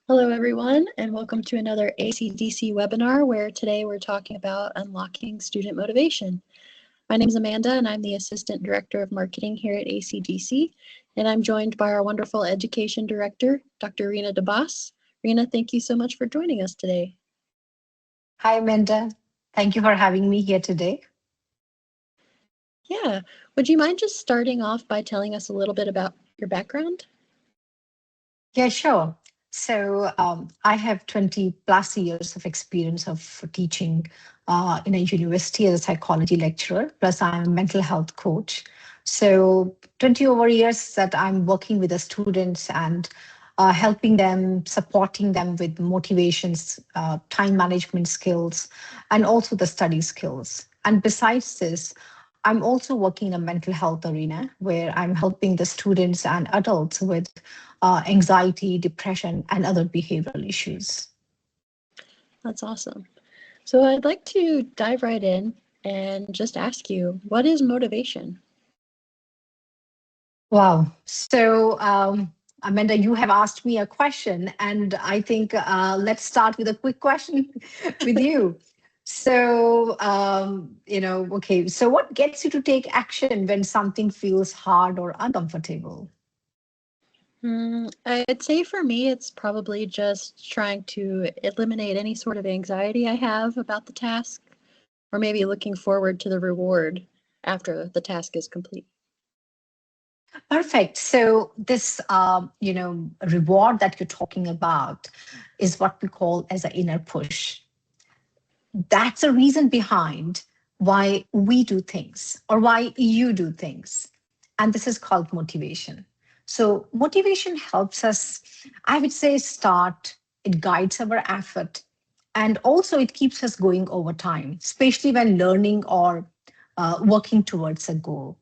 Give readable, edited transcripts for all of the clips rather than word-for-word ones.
Hello, everyone, and welcome to another ACDC webinar where today we're talking about unlocking student motivation. My name is Amanda, and I'm the Assistant Director of Marketing here at ACDC, and I'm joined by our wonderful Education Director, Dr. Rena DeBas. Rena, thank you so much for joining us today. Hi, Amanda. Thank you for having me here today. Yeah, would you mind just starting off by telling us a little bit about your background? Yeah, sure. So I have 20 plus years of experience of teaching in a university as a psychology lecturer, plus I'm a mental health coach. So 20 over years that I'm working with the students and helping them, supporting them with motivations, time management skills, and also the study skills. And besides this, I'm also working in a mental health arena where I'm helping the students and adults with anxiety, depression, and other behavioral issues. That's awesome. So I'd like to dive right in and just ask you, what is motivation? Wow. So, Amanda, you have asked me a question, and I think let's start with a quick question with you. So, okay, so what gets you to take action when something feels hard or uncomfortable? I'd say for me, it's probably just trying to eliminate any sort of anxiety I have about the task, or maybe looking forward to the reward after the task is complete. Perfect. So this, reward that you're talking about is what we call as an inner push. That's a reason behind why we do things or why you do things. And this is called motivation. So motivation helps us, I would say, start, it guides our effort, and also it keeps us going over time, especially when learning or working towards a goal.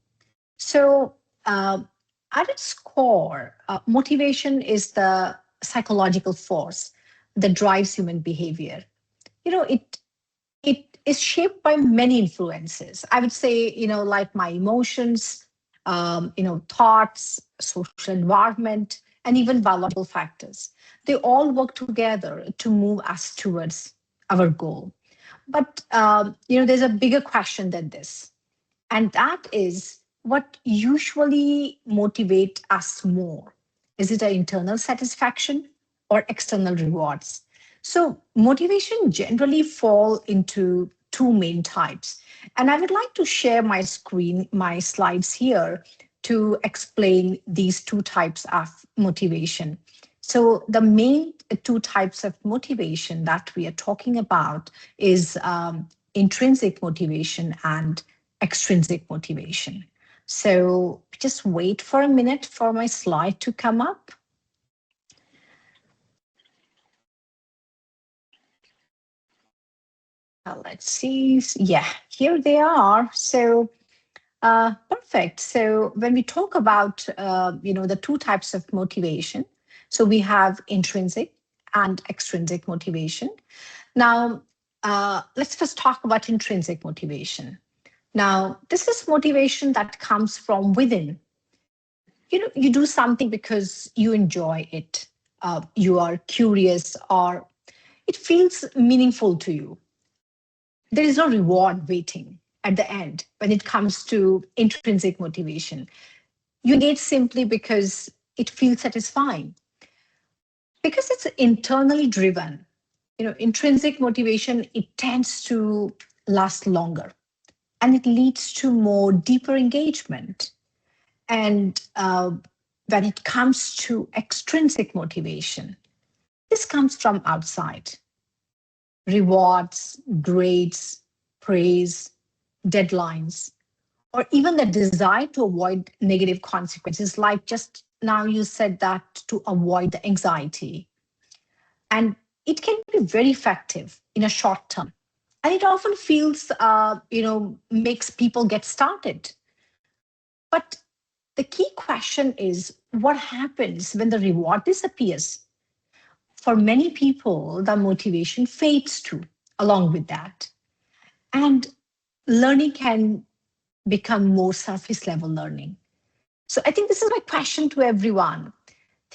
So, at its core, motivation is the psychological force that drives human behavior. It is shaped by many influences. I would say, like my emotions, thoughts, social environment, and even biological factors. They all work together to move us towards our goal. But there's a bigger question than this, and that is what usually motivate us more. Is it an internal satisfaction or external rewards? So motivation generally fall into two main types. And I would like to share my slides here to explain these two types of motivation. So the main two types of motivation that we are talking about is intrinsic motivation and extrinsic motivation. So just wait for a minute for my slide to come up. Let's see. Yeah, here they are. So perfect. So when we talk about the two types of motivation, so we have intrinsic and extrinsic motivation. Now, let's first talk about intrinsic motivation. Now, this is motivation that comes from within. You do something because you enjoy it, you are curious, or it feels meaningful to you. There is no reward waiting at the end when it comes to intrinsic motivation. You engage simply because it feels satisfying, because it's internally driven. Intrinsic motivation, it tends to last longer, and it leads to more deeper engagement. And when it comes to extrinsic motivation, this comes from outside: rewards, grades, praise, deadlines, or even the desire to avoid negative consequences, like just now you said that to avoid the anxiety. And it can be very effective in a short term. And it often feels, makes people get started. But the key question is what happens when the reward disappears? For many people, the motivation fades too, along with that. And learning can become more surface level learning. So I think this is my question to everyone.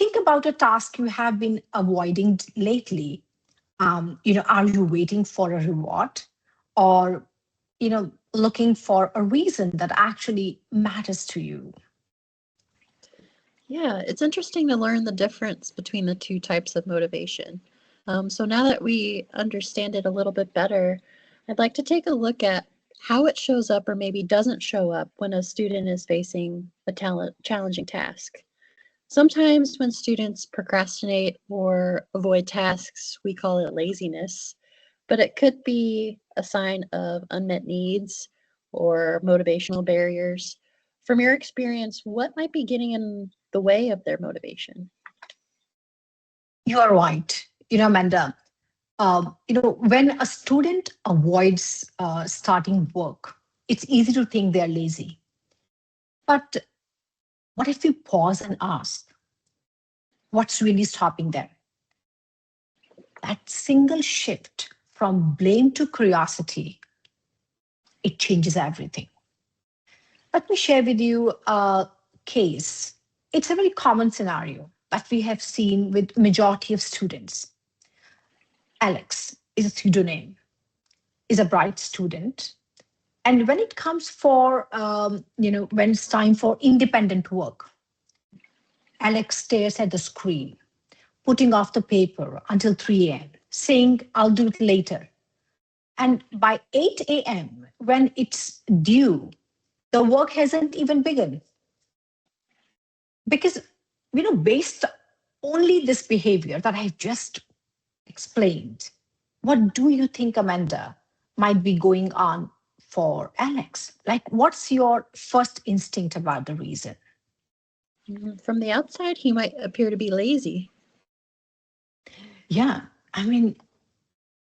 think about a task you have been avoiding lately. Are you waiting for a reward, or looking for a reason that actually matters to you? Yeah, it's interesting to learn the difference between the two types of motivation. So now that we understand it a little bit better, I'd like to take a look at how it shows up or maybe doesn't show up when a student is facing a challenging task. Sometimes when students procrastinate or avoid tasks, we call it laziness, but it could be a sign of unmet needs or motivational barriers. From your experience, what might be getting in the way of their motivation? You are right. Amanda, when a student avoids starting work, it's easy to think they're lazy. But what if we pause and ask, what's really stopping them? That single shift from blame to curiosity, it changes everything. Let me share with you a case. It's a very common scenario that we have seen with majority of students. Alex is a pseudonym, is a bright student. And when it comes for, when it's time for independent work, Alex stares at the screen, putting off the paper until 3 a.m., saying, I'll do it later. And by 8 a.m., when it's due, the work hasn't even begun. Because, based only this behavior that I've just explained, what do you think, Amanda, might be going on for Alex? Like, what's your first instinct about the reason? From the outside, he might appear to be lazy. Yeah, I mean,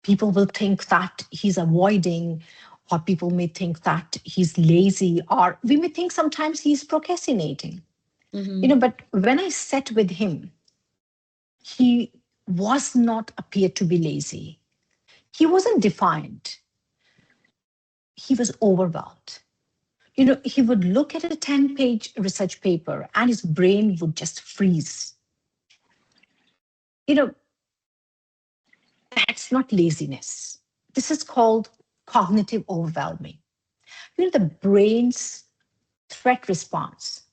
people will think that he's avoiding, or people may think that he's lazy, or we may think sometimes he's procrastinating. Mm-hmm. But when I sat with him, he was not appeared to be lazy. He wasn't defiant. He was overwhelmed. He would look at a 10-page research paper and his brain would just freeze. You know, that's not laziness. This is called cognitive overwhelming. The brain's threat response,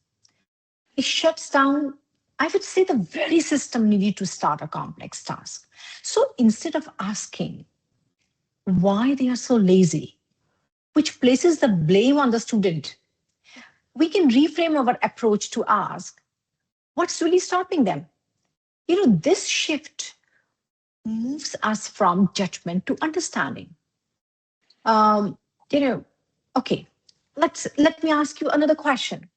it shuts down, I would say, the very system needed to start a complex task. So instead of asking why they are so lazy, which places the blame on the student, we can reframe our approach to ask, what's really stopping them? This shift moves us from judgment to understanding. Um, you know, okay, let me ask you another question.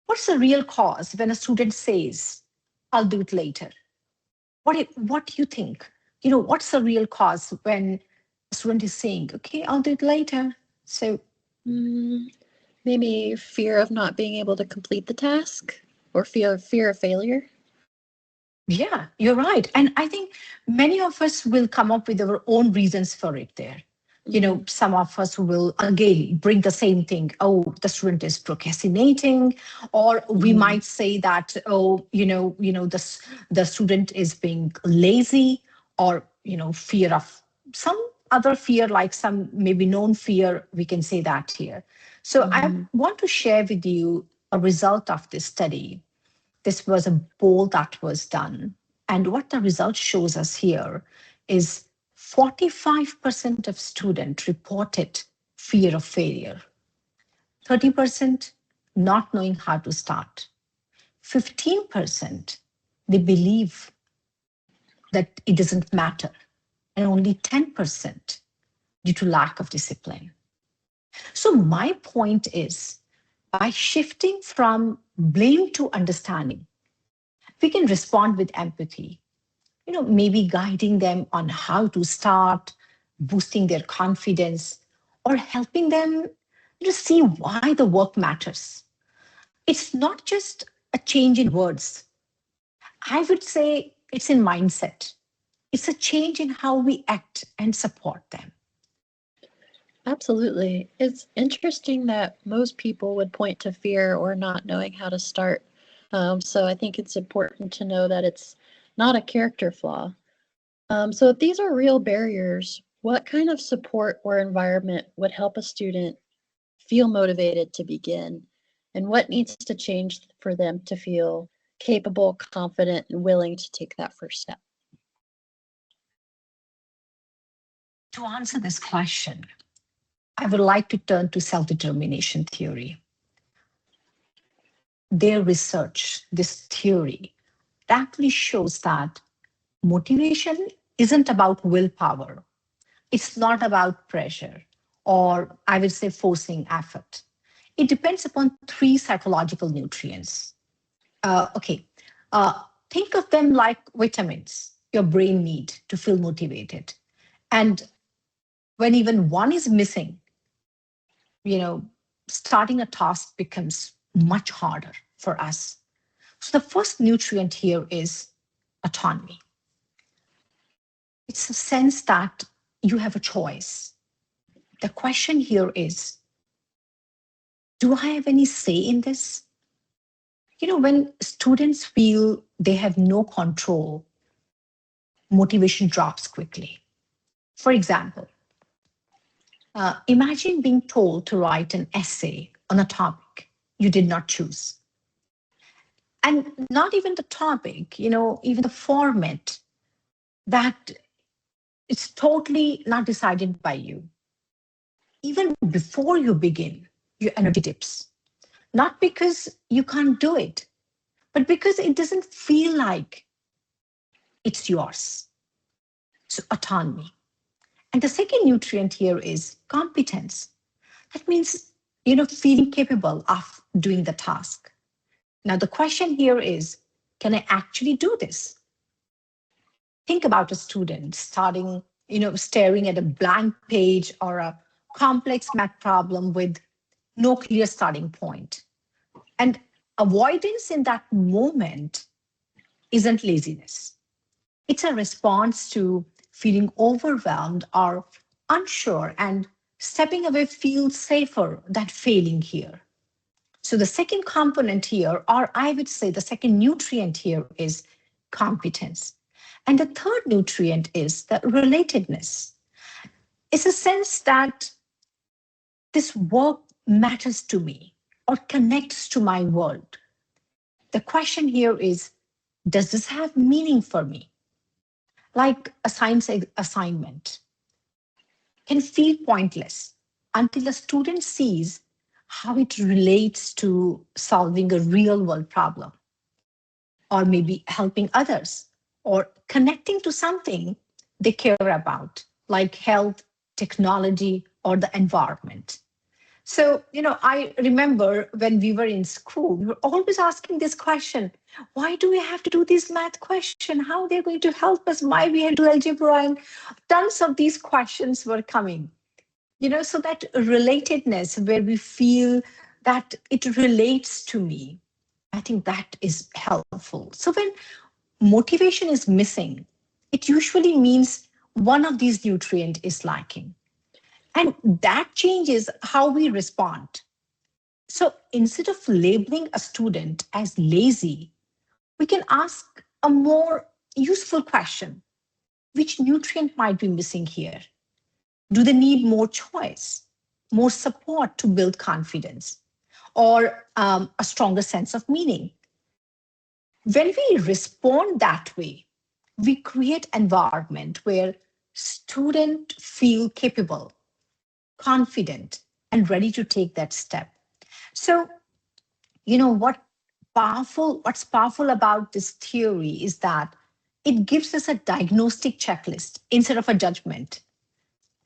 What's the real cause when a student says, I'll do it later? What do you think? What's the real cause when a student is saying, okay, I'll do it later? So Maybe fear of not being able to complete the task or fear of failure. yeah, you're right. And I think many of us will come up with our own reasons for it there. Mm-hmm. Some of us will again bring the same thing. Oh, the student is procrastinating, or we Mm-hmm. might say that, oh, the student is being lazy, or fear of some other fear, like some maybe known fear. We can say that here. So I Mm-hmm. want to share with you a result of this study. This was a poll that was done. And what the result shows us here is 45% of students reported fear of failure, 30% not knowing how to start, 15% they believe that it doesn't matter, and only 10% due to lack of discipline. So, my point is by shifting from blame to understanding, we can respond with empathy, maybe guiding them on how to start, boosting their confidence, or helping them to see why the work matters. It's not just a change in words. I would say it's in mindset. It's a change in how we act and support them. Absolutely. It's interesting that most people would point to fear or not knowing how to start. So I think it's important to know that it's not a character flaw. So if these are real barriers, what kind of support or environment would help a student feel motivated to begin? And what needs to change for them to feel capable, confident, and willing to take that first step? To answer this question, I would like to turn to self-determination theory. Their research, this theory, actually shows that motivation isn't about willpower. It's not about pressure, or I would say forcing effort. It depends upon three psychological nutrients. Okay, think of them like vitamins your brain need to feel motivated. And when even one is missing, you know, starting a task becomes much harder for us. So the first nutrient here is autonomy. It's a sense that you have a choice. The question here is, do I have any say in this? When students feel they have no control, motivation drops quickly. For example, imagine being told to write an essay on a topic you did not choose. And not even the topic, even the format, that it's totally not decided by you. Even before you begin, your energy dips. Not because you can't do it, but because it doesn't feel like it's yours. So, autonomy. And the second nutrient here is competence. That means, feeling capable of doing the task. Now, the question here is, can I actually do this? Think about a student starting, staring at a blank page or a complex math problem with no clear starting point. And avoidance in that moment isn't laziness. It's a response to feeling overwhelmed or unsure, and stepping away feels safer than failing here. So the second component here, or I would say the second nutrient here, is competence. And the third nutrient is the relatedness. It's a sense that this work matters to me or connects to my world. The question here is, does this have meaning for me? Like a science assignment can feel pointless until a student sees how it relates to solving a real world problem, or maybe helping others, or connecting to something they care about, like health, technology, or the environment. So, I remember when we were in school, we were always asking this question: why do we have to do this math question? How they're going to help us? Why we have to do algebra? And tons of these questions were coming. So that relatedness where we feel that it relates to me, I think that is helpful. So when motivation is missing, it usually means one of these nutrients is lacking. And that changes how we respond. So instead of labeling a student as lazy, we can ask a more useful question: which nutrient might be missing here? Do they need more choice, more support to build confidence, or a stronger sense of meaning? When we respond that way, we create environment where students feel capable, confident, and ready to take that step. So, what's powerful about this theory is that it gives us a diagnostic checklist instead of a judgment.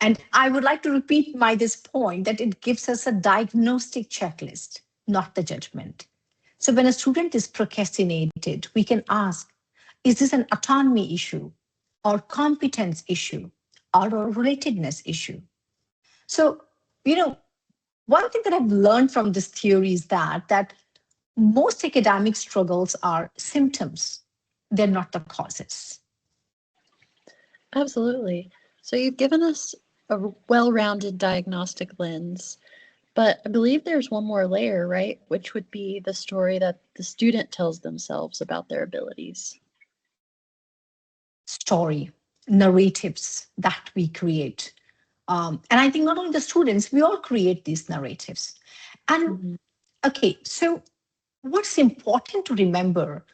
And I would like to repeat this point, that it gives us a diagnostic checklist, not the judgment. So when a student is procrastinated, we can ask, is this an autonomy issue, or competence issue, or a relatedness issue? So, one thing that I've learned from this theory is that most academic struggles are symptoms. They're not the causes. Absolutely. So you've given us a well-rounded diagnostic lens, But I believe there's one more layer, right? Which would be the story that the student tells themselves about their abilities. Story, narratives that we create. And I think not only the students, we all create these narratives. And Mhm. okay, so what's important to remember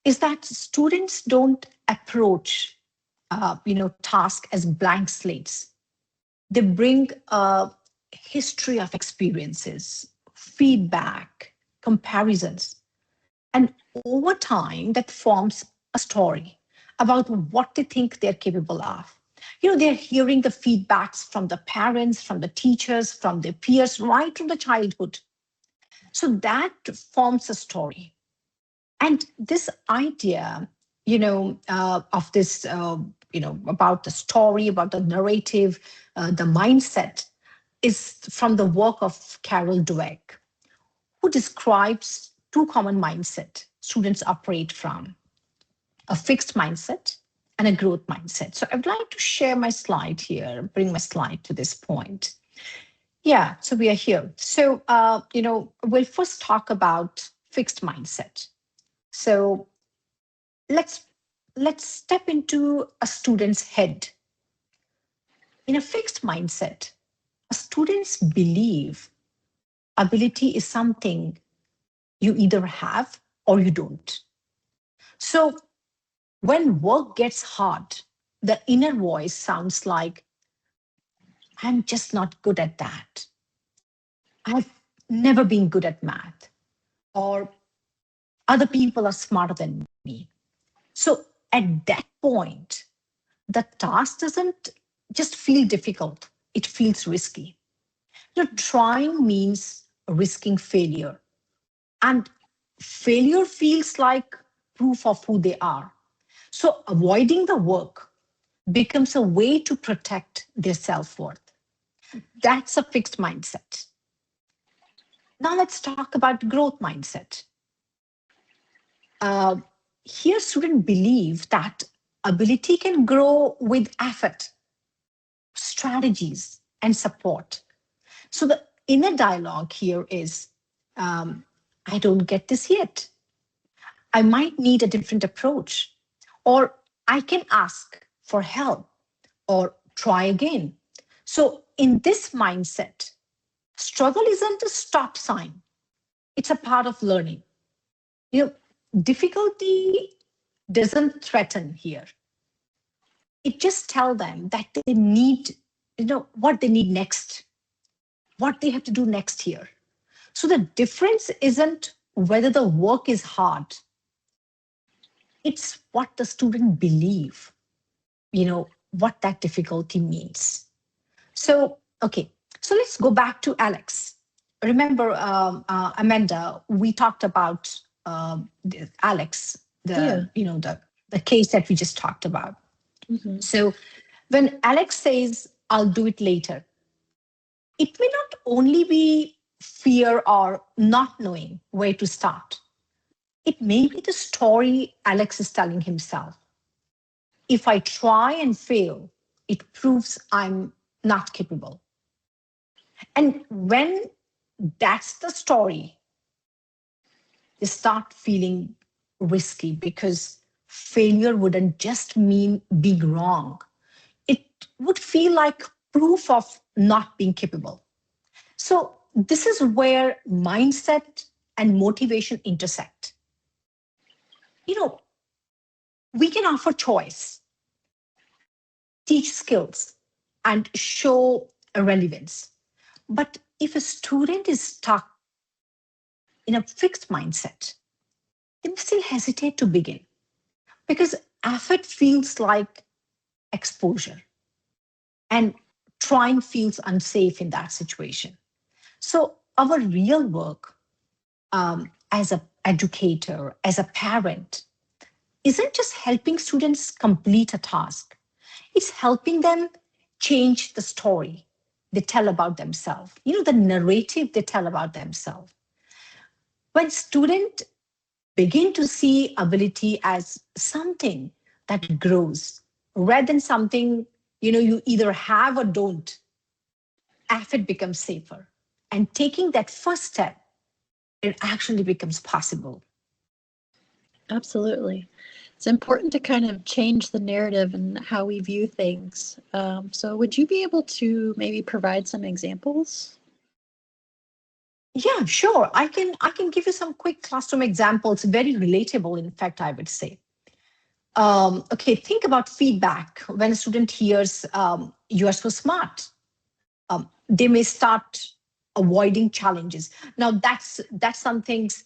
is that students don't approach, task as blank slates. They bring a history of experiences, feedback, comparisons, and over time that forms a story about what they think they're capable of. They're hearing the feedbacks from the parents, from the teachers, from their peers, right from the childhood. So that forms a story. And this idea, of this, about the story, about the narrative, the mindset, is from the work of Carol Dweck, who describes two common mindset students operate from: a fixed mindset and a growth mindset. So I'd like to share my slide here, bring my slide to this point. Yeah, so we are here. So, we'll first talk about fixed mindset. So let's step into a student's head. In a fixed mindset, a student's belief ability is something you either have or you don't. So when work gets hard, the inner voice sounds like, I'm just not good at that. I've never been good at math, or other people are smarter than me. So at that point, the task doesn't just feel difficult, it feels risky. Trying means risking failure, and failure feels like proof of who they are. So avoiding the work becomes a way to protect their self worth. That's a fixed mindset. Now let's talk about growth mindset. Uh, Here, students believe that ability can grow with effort, strategies, and support. So the inner dialogue here is, I don't get this yet. I might need a different approach, or I can ask for help or try again. So, in this mindset, struggle isn't a stop sign, it's a part of learning. You know, difficulty doesn't threaten here. It just tells them that they need, what they need next, what they have to do next here. So the difference isn't whether the work is hard, it's what the student believe, what that difficulty means. So, okay, so let's go back to Alex. Remember, Amanda, we talked about Alex, Yeah. the case that we just talked about. Hmm. So when Alex says, I'll do it later, it may not only be fear or not knowing where to start. It may be the story Alex is telling himself. If I try and fail, it proves I'm not capable. And when that's the story, they start feeling risky because failure wouldn't just mean being wrong, it would feel like proof of not being capable. So, this is where mindset and motivation intersect. You know, we can offer choice, teach skills, and show a relevance. But if a student is stuck in a fixed mindset, they may still hesitate to begin because effort feels like exposure and trying feels unsafe in that situation. So, our real work, as an educator, as a parent, isn't just helping students complete a task, it's helping them change the story they tell about themselves, the narrative they tell about themselves. When students begin to see ability as something that grows rather than something, you either have or don't, effort becomes safer. And taking that first step, it actually becomes possible. Absolutely. It's important to kind of change the narrative and how we view things. So would you be able to maybe provide some examples? Yeah, sure. I can give you some quick classroom examples, very relatable, in fact, I would say. Okay, think about feedback. When a student hears, you are so smart, they may start avoiding challenges. Now, that's some things.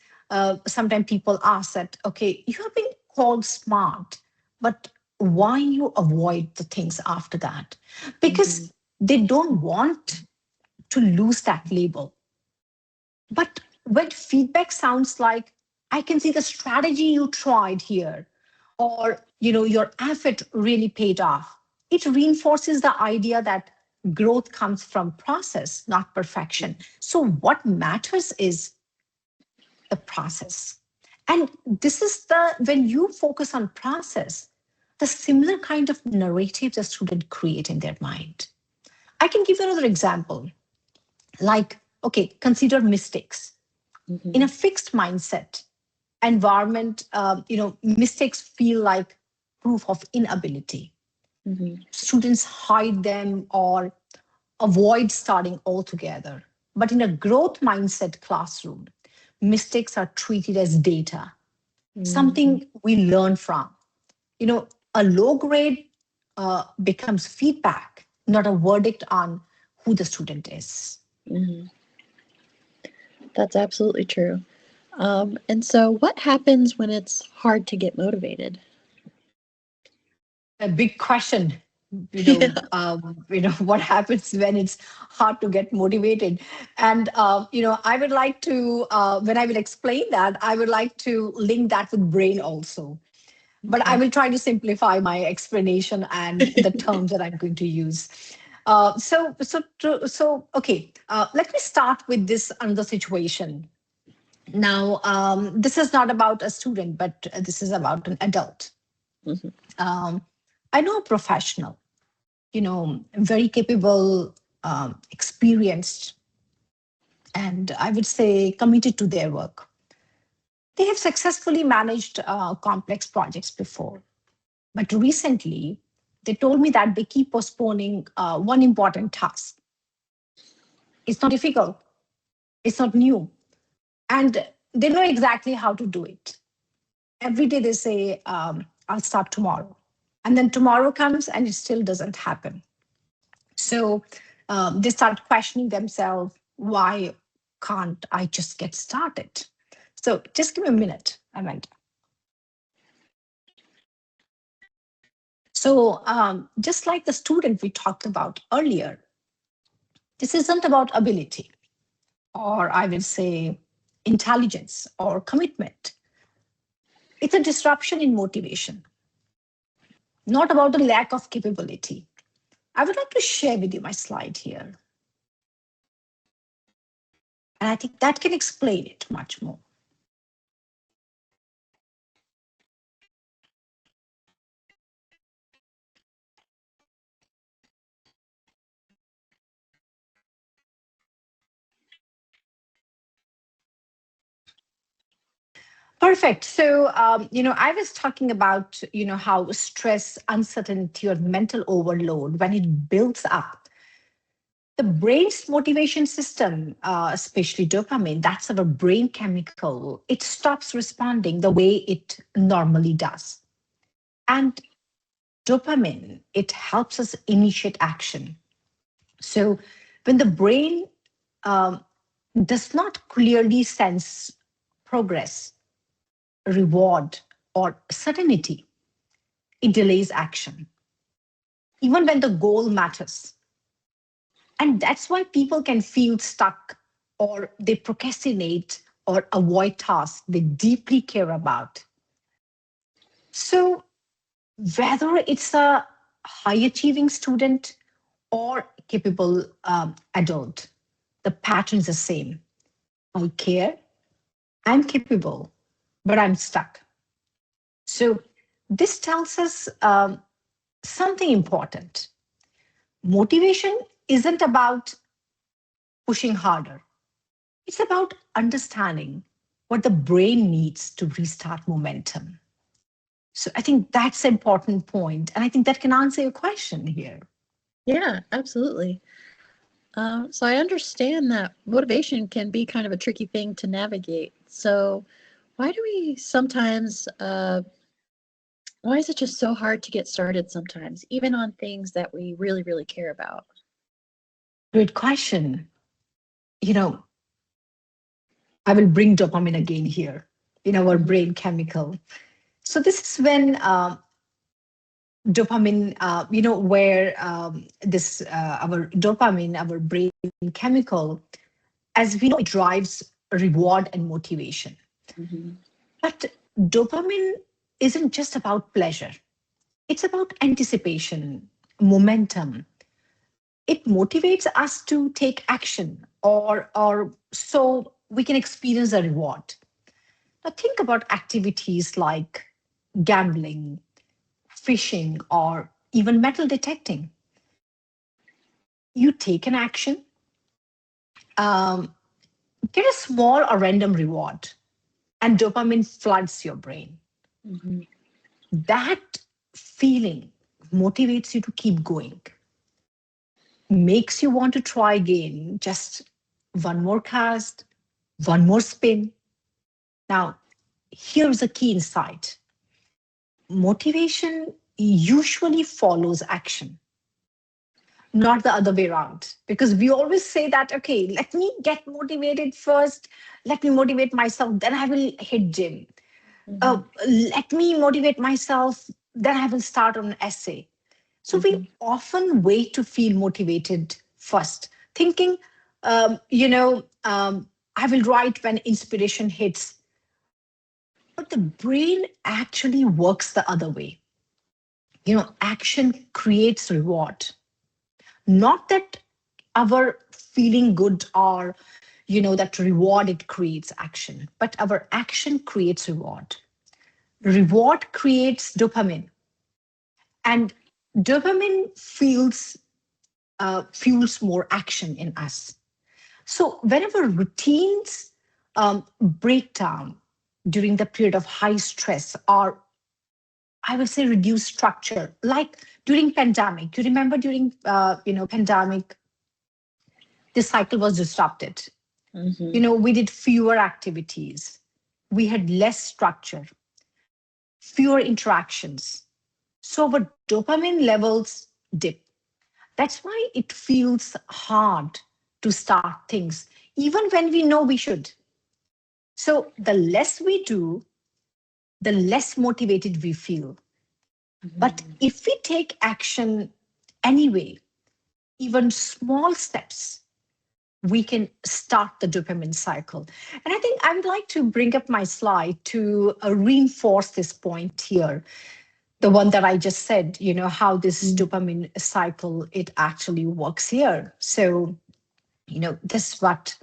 Sometimes people ask that, okay, you have been called smart, but why you avoid the things after that? Mm-hmm. Because they don't want to lose that label. But when feedback sounds like, I can see the strategy you tried here, or your effort really paid off, it reinforces the idea that growth comes from process, not perfection. So what matters is the process. And this is the when you focus on process, the similar kind of narrative the student create in their mind. I can give you another example. Like, okay, consider mistakes in Mm-hmm. a fixed mindset environment. Mistakes feel like proof of inability. Mm-hmm. Students hide them or avoid starting altogether. But in a growth mindset classroom, mistakes are treated as data, Mm-hmm. something we learn from. A low grade becomes feedback, not a verdict on who the student is. Mm-hmm. That's absolutely true. And so what happens when it's hard to get motivated? A big question. Yeah. What happens when it's hard to get motivated? And I would like to, when I will explain that, I would like to link that with brain also. But I Okay. will try to simplify my explanation and the terms that I'm going to use. Okay. Let me start with this another situation. Now, this is not about a student, but this is about an adult. Mm-hmm. Um, I know a professional, very capable, experienced, and I would say committed to their work. They have successfully managed complex projects before. But recently, they told me that they keep postponing one important task. It's not difficult, it's not new, and they know exactly how to do it. Every day they say, I'll start tomorrow. And then tomorrow comes and it still doesn't happen. So they start questioning themselves, why can't I just get started? So just give me a minute, Amanda. So just like the student we talked about earlier, this isn't about ability, or I will say intelligence or commitment. It's a disruption in motivation, not about the lack of capability. I would like to share with you my slide here. And I think that can explain it much more. Perfect. So, I was talking about, how stress, uncertainty, or mental overload, when it builds up, the brain's motivation system, especially dopamine, that's our brain chemical, it stops responding the way it normally does. And dopamine, it helps us initiate action. So, when the brain um, does not clearly sense progress, reward, or certainty, it delays action, even when the goal matters. And that's why people can feel stuck, or they procrastinate or avoid tasks they deeply care about. So, whether it's a high achieving student or capable adult, the pattern is the same. I care, I'm capable, but I'm stuck. So, this tells us something important. Motivation isn't about pushing harder. It's about understanding what the brain needs to restart momentum. So I think that's an important point, and I think that can answer your question here. Yeah, absolutely. So I understand that motivation can be kind of a tricky thing to navigate. So why do we sometimes, why is it just so hard to get started sometimes, even on things that we really, really care about? Great question. You know, I will bring dopamine again here in our Mhm. brain chemical. So this is when dopamine, where this our dopamine, our brain chemical, as we know, it drives reward and motivation. Mhm. But dopamine isn't just about pleasure. It's about anticipation, momentum. It motivates us to take action or so we can experience a reward. Now think about activities like gambling, fishing, or even metal detecting. You take an action, um, get a small or random reward, and dopamine floods your brain. Mhm. That feeling motivates you to keep going, makes you want to try again, just one more cast, one more spin. Now, here's a key insight: motivation usually follows action, not the other way around. Because we always say that, okay, let me get motivated first, let me motivate myself, then I will hit gym. Mhm. Let me motivate myself, then I will start on an essay. So we Mhm. often wait to feel motivated first, thinking, I will write when inspiration hits. But the brain actually works the other way. Action creates reward. Not that our feeling good or, that reward it creates action, but our action creates reward. Mhm. Reward creates dopamine, and dopamine fuels more action in us. So whenever routines break down during the period of high stress, or I would say reduce structure, like during pandemic, you remember during pandemic, the cycle was disrupted. Mhm. We did fewer activities, we had less structure, fewer interactions. So our dopamine levels dip. That's why it feels hard to start things, even when we know we should. So the less we do, the less motivated we feel. But Mhm. if we take action anyway, even small steps, we can start the dopamine cycle. And I think I would like to bring up my slide to reinforce this point here. The one that I just said, how this Mhm. dopamine cycle, it actually works here. So, this is what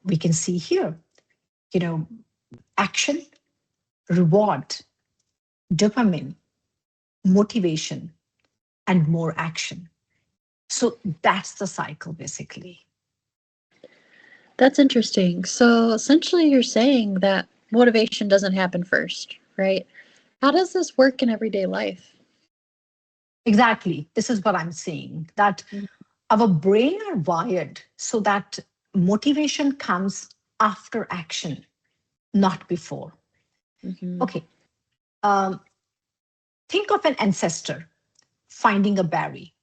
we can see here. You know, action, reward, dopamine, motivation, and more action. So that's the cycle basically. That's interesting. So essentially, you're saying that motivation doesn't happen first, right? How does this work in everyday life? Exactly. This is what I'm saying, that our brain are wired so that motivation comes after action, not before. Mm-hmm. Okay. Um, think of an ancestor finding a berry.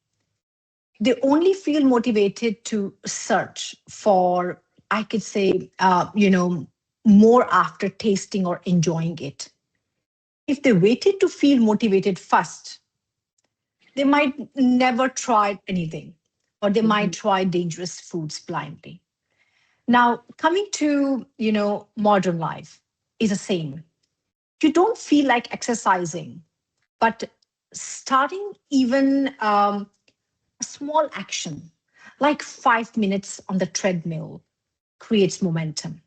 They only feel motivated to search for, I could say, more after tasting or enjoying it. If they waited to feel motivated first, they might never try anything, or they Mm-hmm. might try dangerous foods blindly. Now, coming to, modern life is the same. You don't feel like exercising, but starting even a small action, like 5 minutes on the treadmill, creates momentum.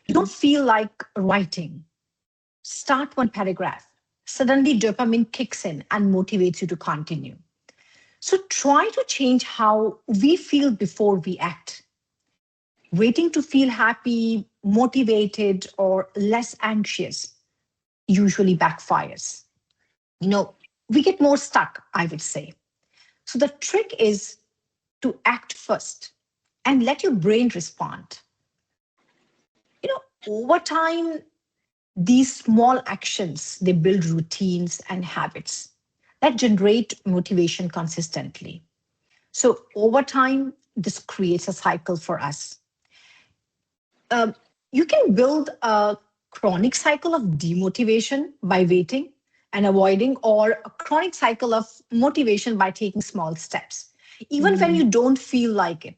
You don't feel like writing. Start one paragraph. Suddenly, dopamine kicks in and motivates you to continue. So, try to change how we feel before we act. Waiting to feel happy, motivated, or less anxious usually backfires. You know, we get more stuck, I would say. So the trick is to act first and let your brain respond. Over time, these small actions, they build routines and habits that generate motivation consistently. So over time, this creates a cycle for us. Um, you can build a chronic cycle of demotivation by waiting and avoiding, or a chronic cycle of motivation by taking small steps, even when Mm, you don't feel like it.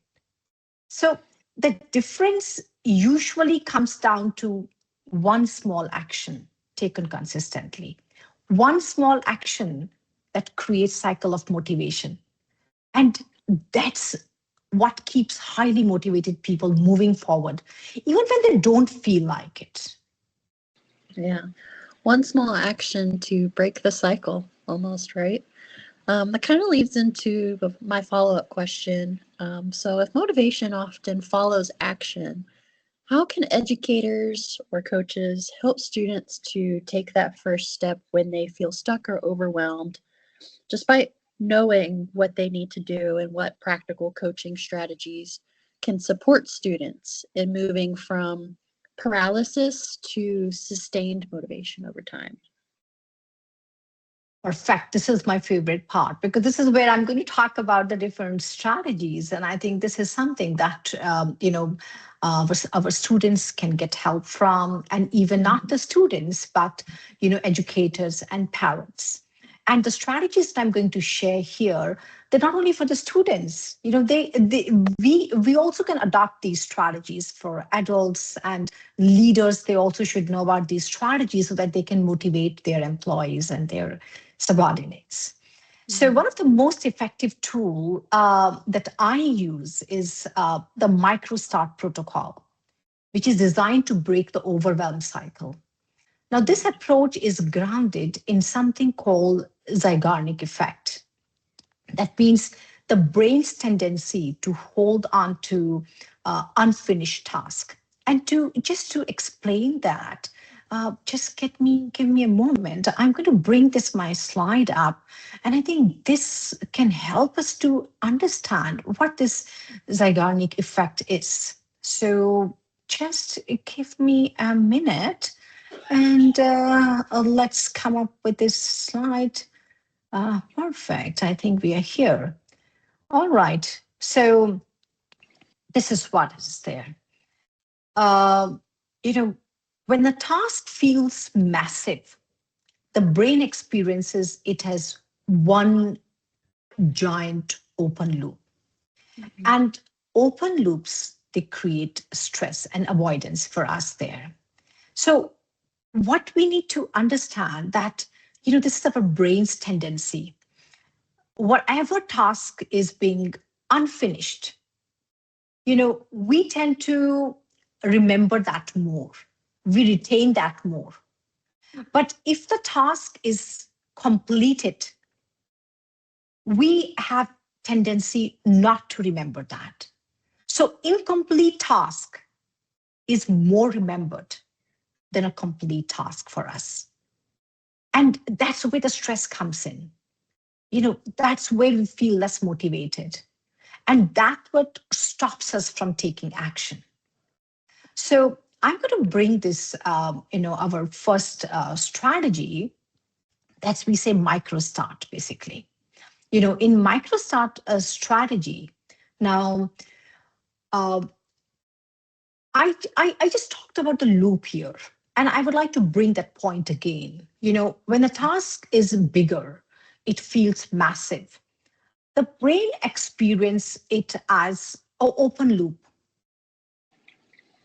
So the difference usually comes down to one small action taken consistently, one small action that creates cycle of motivation. And that's what keeps highly motivated people moving forward, even when they don't feel like it. yeah. One small action to break the cycle, almost, right? That kind of leads into my follow up question. So, if motivation often follows action, how can educators or coaches help students to take that first step when they feel stuck or overwhelmed, despite knowing what they need to do and what practical coaching strategies can support students in moving from paralysis to sustained motivation over time? Perfect. This is my favorite part because this is where I'm going to talk about the different strategies. And I think this is something that, our students can get help from, and even not Mhm. the students, but, educators and parents. And the strategies that I'm going to share here, they're not only for the students, we also can adopt these strategies for adults and leaders. They also should know about these strategies so that they can motivate their employees and their subordinates. So Mhm. one of the most effective tool that I use is the microstart protocol, which is designed to break the overwhelm cycle. Now, this approach is grounded in something called Zeigarnik effect. That means the brain's tendency to hold on to unfinished task. And to explain that, just give me a moment. I'm going to bring this my slide up, and I think this can help us to understand what this Zeigarnik effect is. So just give me a minute, and let's come up with this slide. Perfect. I think we are here. All right. So this is what is there. Um, you know, when the task feels massive, the brain experiences it as one giant open loop. Mhm. And open loops, they create stress and avoidance for us there. So what we need to understand that, this is our brain's tendency. Whatever task is being unfinished, we tend to remember that more. We retain that more. But if the task is completed, we have tendency not to remember that. So incomplete task is more remembered than a complete task for us. And that's where the stress comes in. That's where we feel less motivated. And that's what stops us from taking action. So I'm going to bring this, our first strategy. That's we say micro start, basically. In micro start strategy, now uh, I just talked about the loop here, and I would like to bring that point again. When the task is bigger, it feels massive. The brain experience it as an open loop,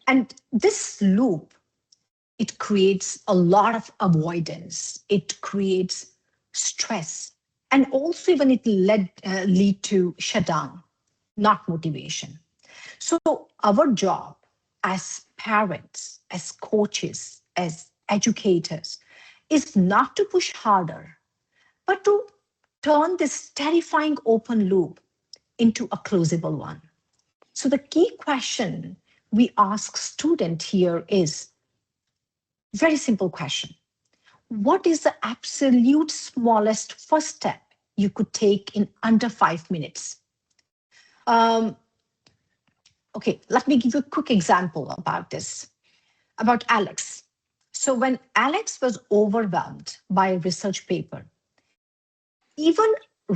and this loop, it creates a lot of avoidance. It creates stress, and also even it lead to shutdown, not motivation. So our job as parents, as coaches, as educators, is not to push harder, but to turn this terrifying open loop into a closable one. So the key question we ask student here is very simple question. What is the absolute smallest first step you could take in under 5 minutes? Um, okay, let me give you a quick example about this, about Alex. So when Alex was overwhelmed by a research paper, even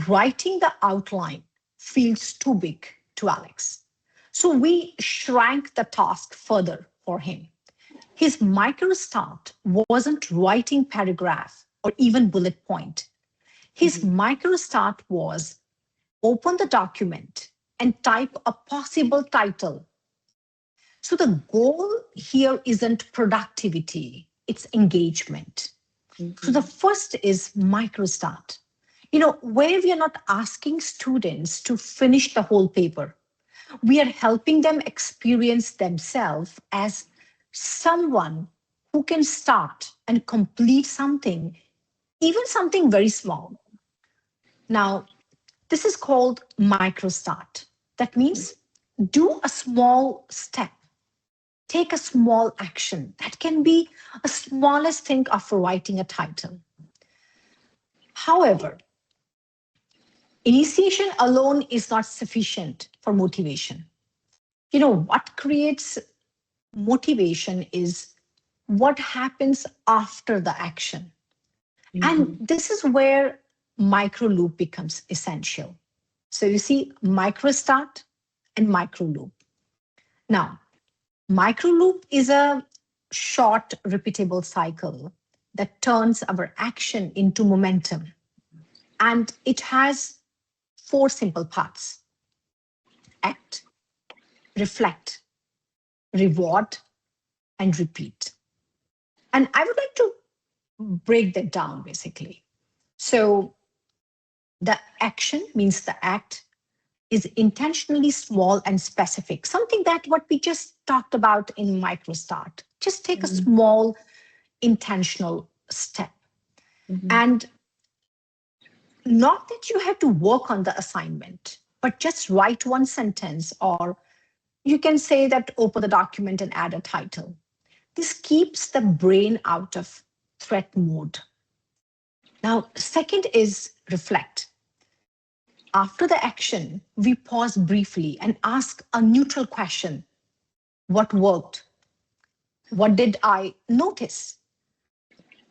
writing the outline feels too big to Alex. So we shrank the task further for him. His micro start wasn't writing paragraph or even bullet point. His micro start was open the document and type a possible title. So the goal here isn't productivity, it's engagement. So the first is micro start. Where we are not asking students to finish the whole paper, we are helping them experience themselves as someone who can start and complete something, even something very small. Now, this is called micro start. That means do a small step, take a small action. That can be a smallest thing of writing a title. However, initiation alone is not sufficient for motivation. What creates motivation is what happens after the action. And this is where micro loop becomes essential. So you see micro start and micro loop. Now, micro loop is a short repeatable cycle that turns our action into momentum. And it has 4 simple parts: act, reflect, reward, and repeat. And I would like to break that down basically. So the action means the act is intentionally small and specific, something that what we just talked about in microstart. Just take a small intentional step. And not that you have to work on the assignment, but just write one sentence, or you can say that open the document and add a title. This keeps the brain out of threat mode. Now, second is reflect. After the action, we pause briefly and ask a neutral question. What worked? What did I notice?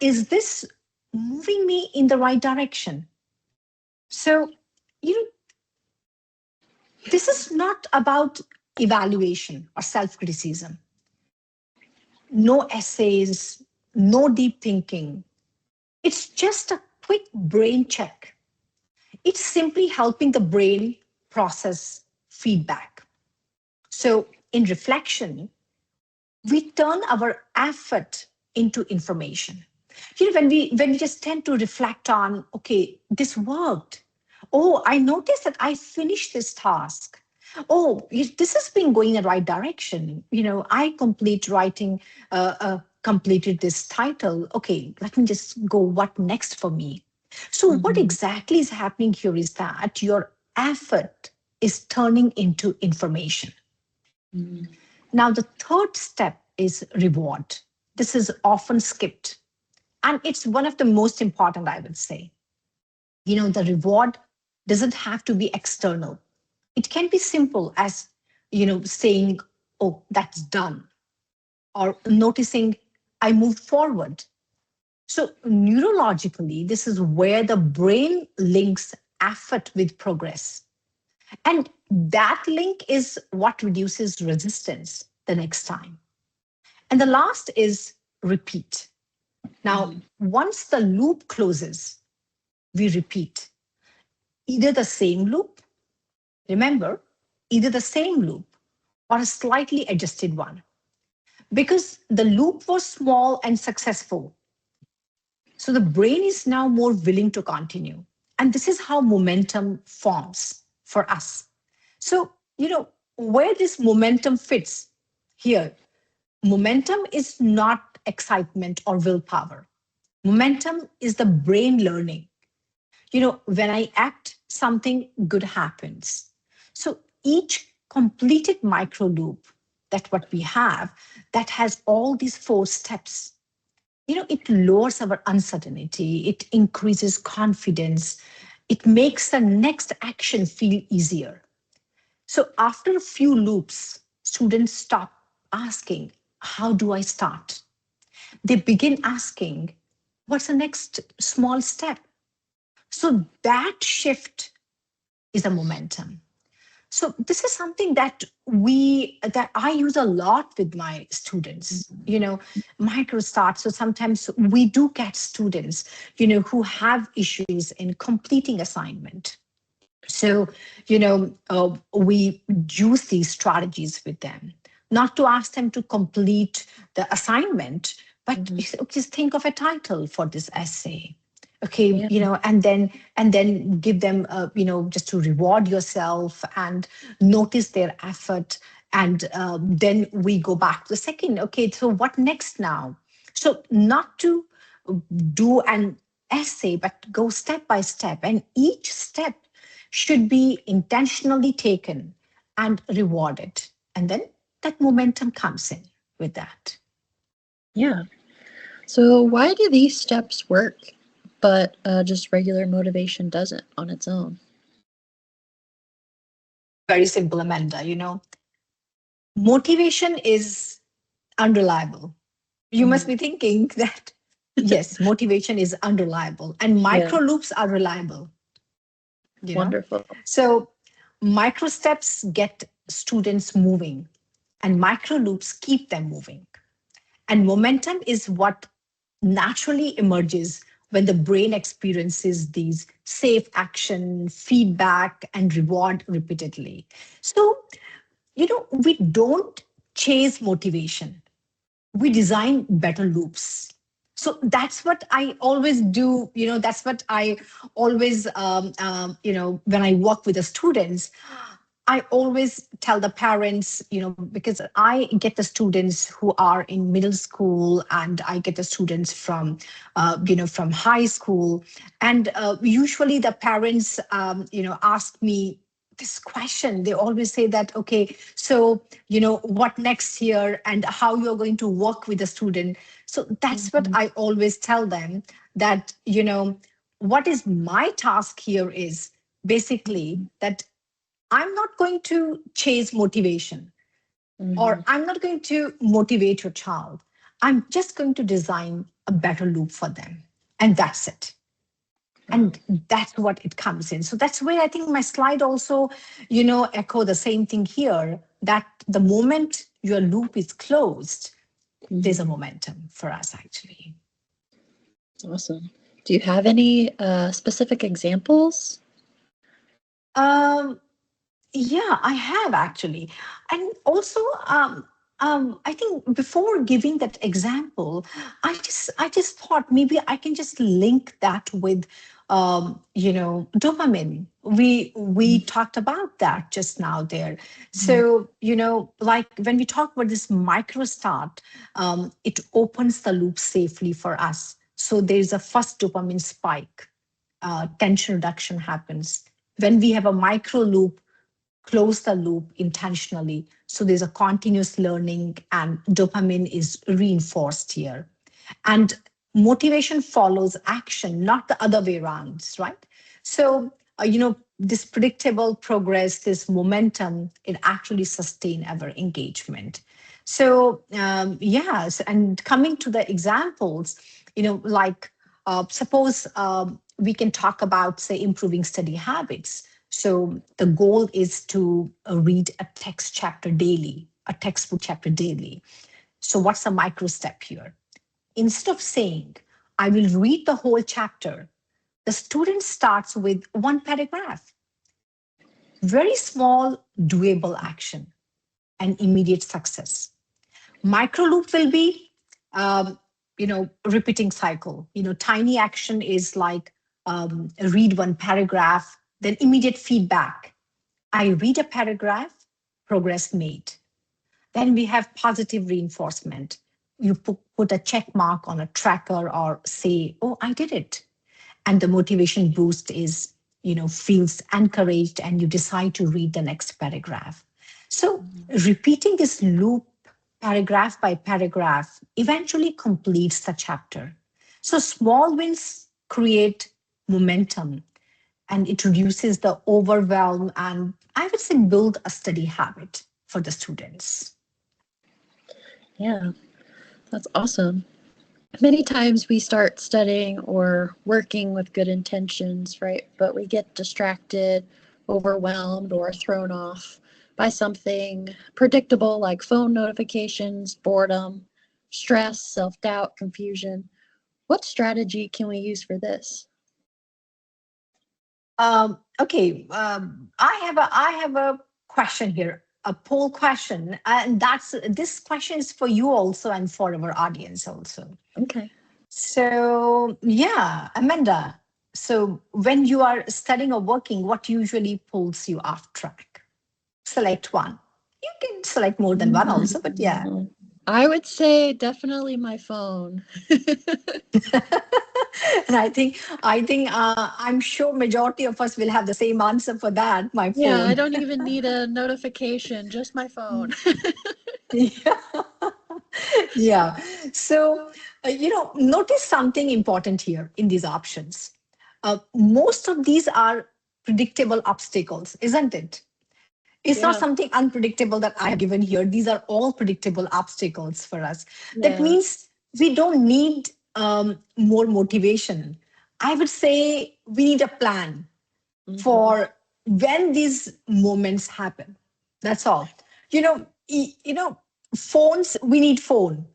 Is this moving me in the right direction? So, this is not about evaluation or self-criticism. No essays, no deep thinking. It's just a quick brain check. It's simply helping the brain process feedback. So in reflection, we turn our effort into information. When we just tend to reflect on, okay, this worked. Oh, I noticed that I finished this task. Oh, this has been going in the right direction. I completed this title. Okay, let me just go. What next for me? So what exactly is happening here is that your effort is turning into information. Now, the third step is reward. This is often skipped, and it's one of the most important, I would say. The reward doesn't have to be external. It can be simple as, saying, oh, that's done, or noticing I moved forward. So neurologically, this is where the brain links effort with progress. And that link is what reduces resistance the next time. And the last is repeat. Now, once the loop closes, we repeat either the same loop, remember, either the same loop or a slightly adjusted one. Because the loop was small and successful, so the brain is now more willing to continue. And this is how momentum forms for us. So, where this momentum fits here, momentum is not excitement or willpower. Momentum is the brain learning. When I act, something good happens. So each completed micro loop that what we have, that has all these 4 steps, it lowers our uncertainty, it increases confidence, it makes the next action feel easier. So after a few loops, students stop asking, how do I start? They begin asking, what's the next small step? So that shift is a momentum. So this is something that I use a lot with my students, micro start. So sometimes we do get students, who have issues in completing assignment. So, we use these strategies with them, not to ask them to complete the assignment, but just think of a title for this essay. Okay, Yeah. and then give them, just to reward yourself and notice their effort. And then we go back to the second. Okay, so what next now? So not to do an essay, but go step by step. And each step should be intentionally taken and rewarded. And then that momentum comes in with that. Yeah. So why do these steps work, but just regular motivation doesn't on its own? Very simple, Amanda. Motivation is unreliable. You must Mhm. be thinking that, yes, motivation is unreliable and Yeah. micro loops are reliable. you know Wonderful. so micro steps get students moving and micro loops keep them moving, and momentum is what naturally emerges when the brain experiences these safe action, feedback, and reward repeatedly. So, we don't chase motivation, we design better loops. So that's what I always do. That's what I always, when I work with the students, I always tell the parents, because I get the students who are in middle school and I get the students from high school. And usually the parents, ask me this question. They always say that, okay, so, what next year and how you're going to work with the student. So that's what Mhm. I always tell them, that, what is my task here is basically that I'm not going to chase motivation, or Mhm. I'm not going to motivate your child. I'm just going to design a better loop for them. And that's it. Wow. And that's what it comes in. So that's where I think my slide also, echo the same thing here, that the moment your loop is closed, there's a Mhm. momentum for us actually. Awesome. Do you have any specific examples? Um, Yeah, I have actually. And also, I think before giving that example, I just thought maybe I can just link that with, dopamine. We talked about that just now there. Mhm. So, like when we talk about this micro start, it opens the loop safely for us. So there's a first dopamine spike, tension reduction happens. When we have a micro loop, close the loop intentionally. So there's a continuous learning and dopamine is reinforced here. And motivation follows action, not the other way around, right? So, this predictable progress, this momentum, it actually sustain our engagement. So, yes, and coming to the examples, like suppose we can talk about, say, improving study habits. So the goal is to read a text chapter daily, a textbook chapter daily. So what's the micro step here? Instead of saying, I will read the whole chapter, the student starts with one paragraph. Very small, doable action and immediate success. Micro loop will be, repeating cycle. Tiny action is like, read one paragraph, then immediate feedback. I read a paragraph, progress made. Then we have positive reinforcement. You put a check mark on a tracker or say, oh, I did it. And the motivation boost is, feels encouraged and you decide to read the next paragraph. So Mhm. repeating this loop paragraph by paragraph eventually completes the chapter. So small wins create momentum and it reduces the overwhelm and I would say build a steady habit for the students. Yeah, that's awesome. Many times we start studying or working with good intentions, right? But we get distracted, overwhelmed, or thrown off by something predictable like phone notifications, boredom, stress, self doubt, confusion. What strategy can we use for this? Okay, I have a question here, a poll question, and that's this question is for you also and for our audience also. Okay. So yeah, Amanda. So when you are studying or working, what usually pulls you off track? Select one. You can select more than one also, but yeah. Mhm. I would say definitely my phone. And I'm sure majority of us will have the same answer for that. My Yeah, I phone. don't even need a notification, just my phone. Yeah. Yeah. So, notice something important here in these options. Most of these are predictable obstacles, isn't it? It's not Yeah, something unpredictable that I have given here. These are all predictable obstacles for us. That yeah. means we don't need more motivation. I would say we need a plan Hmm. for when these moments happen. That's all. Phones, we need phone,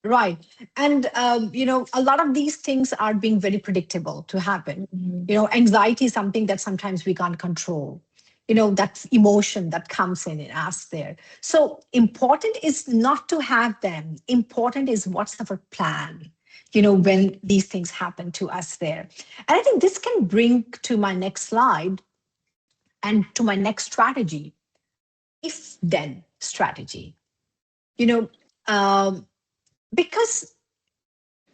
right? And a lot of these things are being very predictable to happen. Hmm. Anxiety is something that sometimes we can't control. That emotion that comes in us there. So important is not to have them. Important is what's our plan, when these things happen to us there. And I think this can bring to my next slide and to my next strategy, if then strategy. You know, um, because,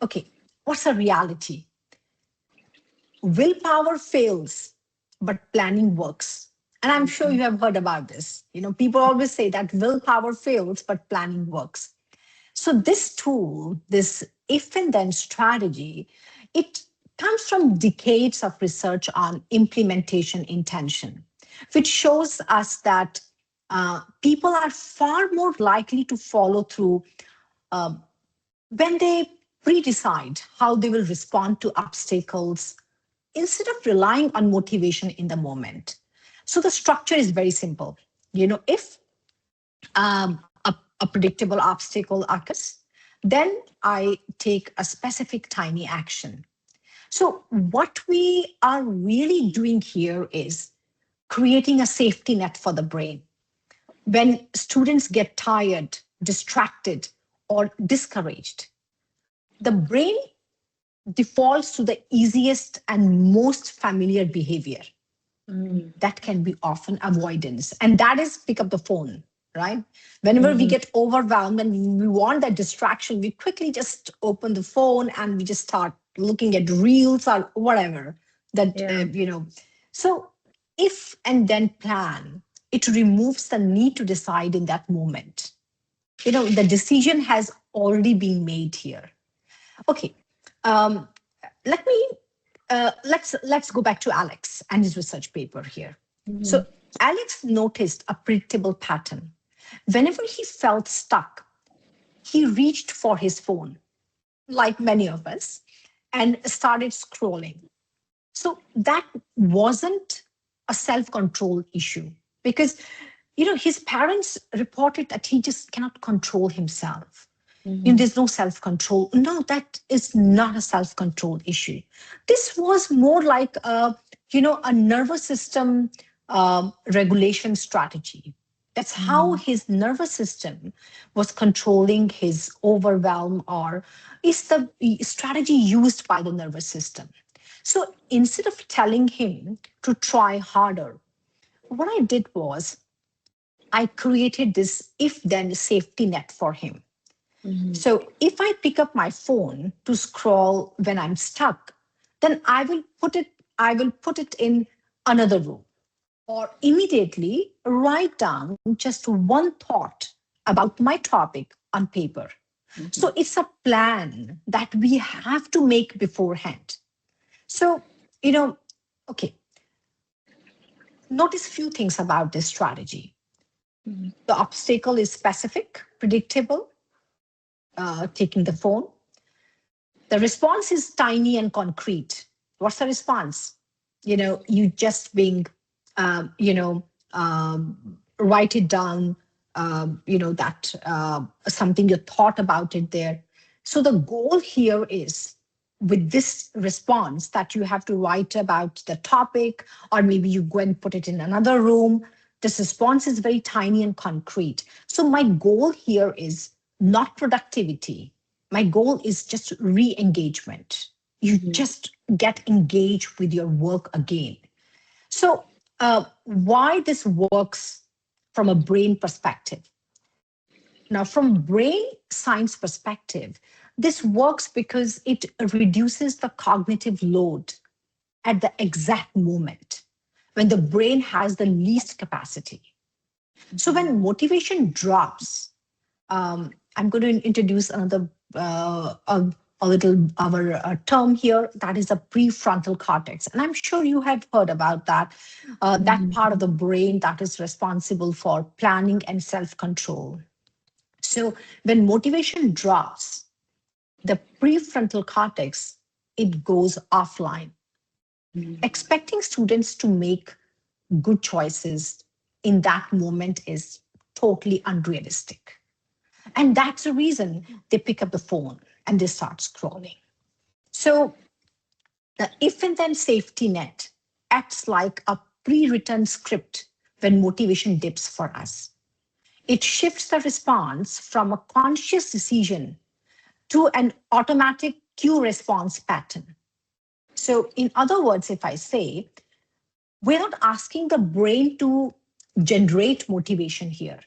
okay, what's the reality? Willpower fails, but planning works. And I'm sure you have heard about this. People always say that willpower fails, but planning works. So this tool, this if and then strategy, it comes from decades of research on implementation intention, which shows us that people are far more likely to follow through when they pre-decide how they will respond to obstacles instead of relying on motivation in the moment. So the structure is very simple. If a predictable obstacle occurs, then I take a specific tiny action. So, what we are really doing here is creating a safety net for the brain. When students get tired, distracted, or discouraged, the brain defaults to the easiest and most familiar behavior Hmm. that can be often avoidance, and that is pick up the phone, right? Whenever we Hmm. get overwhelmed and we want that distraction, we quickly just open the phone and we just start looking at reels or whatever that Yeah. so if and then plan, it removes the need to decide in that moment. The decision has already been made here. Okay. um, Let me let's go back to Alex and his research paper here. Hmm. So Alex noticed a predictable pattern. Whenever he felt stuck, he reached for his phone, like many of us, and started scrolling. So that wasn't a self-control issue because his parents reported that he just cannot control himself. Hmm. There's no self control. No, that is not a self control issue. This was more like a nervous system regulation strategy. That's how Hmm. his nervous system was controlling his overwhelm, or is the strategy used by the nervous system. So instead of telling him to try harder, what I did was I created this if then safety net for him. Hmm. So if I pick up my phone to scroll when I'm stuck, then I will put it in another room. or immediately write down just one thought about my topic on paper. Mhm. So it's a plan that we have to make beforehand. So, you know, okay, notice few things about this strategy. Mhm. The obstacle is specific, predictable, taking the phone. The response is tiny and concrete. What's the response? You just being, write it down, that something you thought about it there. So the goal here is with this response that you have to write about the topic, or maybe you go and put it in another room. This response is very tiny and concrete. So my goal here is not productivity. My goal is just re-engagement. You Mhm. just get engaged with your work again. So why this works from a brain perspective? Now, from brain science perspective, this works because it reduces the cognitive load at the exact moment when the brain has the least capacity. So Mhm. when motivation drops, I'm going to introduce another a little our term here, that is a prefrontal cortex, and I'm sure you have heard about that. That Mhm. part of the brain that is responsible for planning and self-control. So when motivation drops, the prefrontal cortex, it goes offline. Mhm. Expecting students to make good choices in that moment is totally unrealistic. And that's the reason they pick up the phone and they start scrolling. So the if and then safety net acts like a pre written script when motivation dips for us. It shifts the response from a conscious decision to an automatic cue response pattern. So, in other words, if I say, we're not asking the brain to generate motivation here,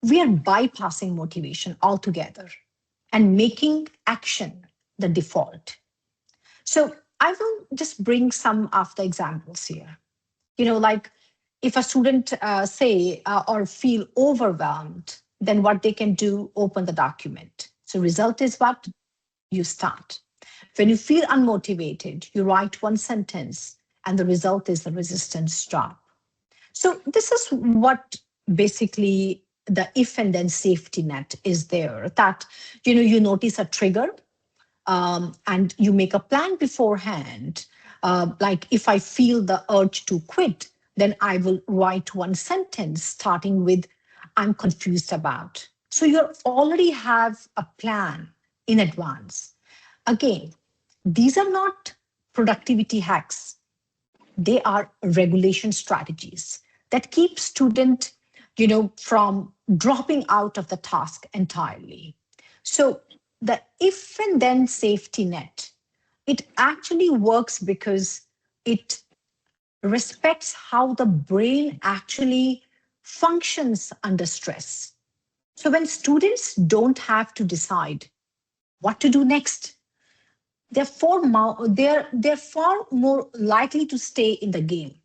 we are bypassing motivation altogether and making action the default. So I will just bring some of the examples here. Like if a student say or feel overwhelmed, then what they can do, open the document. So result is what? You start. When you feel unmotivated, you write one sentence and the result is the resistance drop. So this is what basically the if and then safety net is there, that you notice a trigger, and you make a plan beforehand. Like if I feel the urge to quit, then I will write one sentence starting with, I'm confused about. So you already have a plan in advance. Again, these are not productivity hacks, they are regulation strategies that keep student from dropping out of the task entirely. So the if and then safety net, it actually works because it respects how the brain actually functions under stress. So when students don't have to decide what to do next, they're far more likely to stay in the game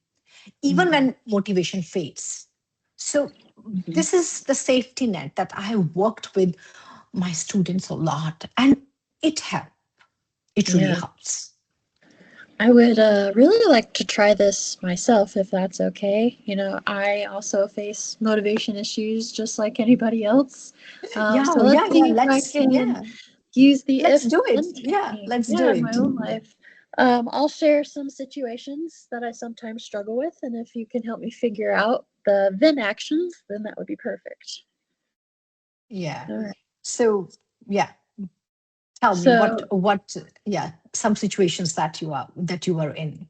even Mhm. when motivation fades. So, Mhm. this is the safety net that I have worked with my students a lot, and it helps. It really Yeah. helps. I would really like to try this myself if that's okay. I also face motivation issues just like anybody else. Yeah, So let's yeah. see if I can use the Let's if do it. then Yeah, technique, let's do yeah, in my it. own life. I'll share some situations that I sometimes struggle with, and if you can help me figure out the then actions, then that would be perfect. Yeah. All right. So, yeah, tell me So yeah, some situations that you are in.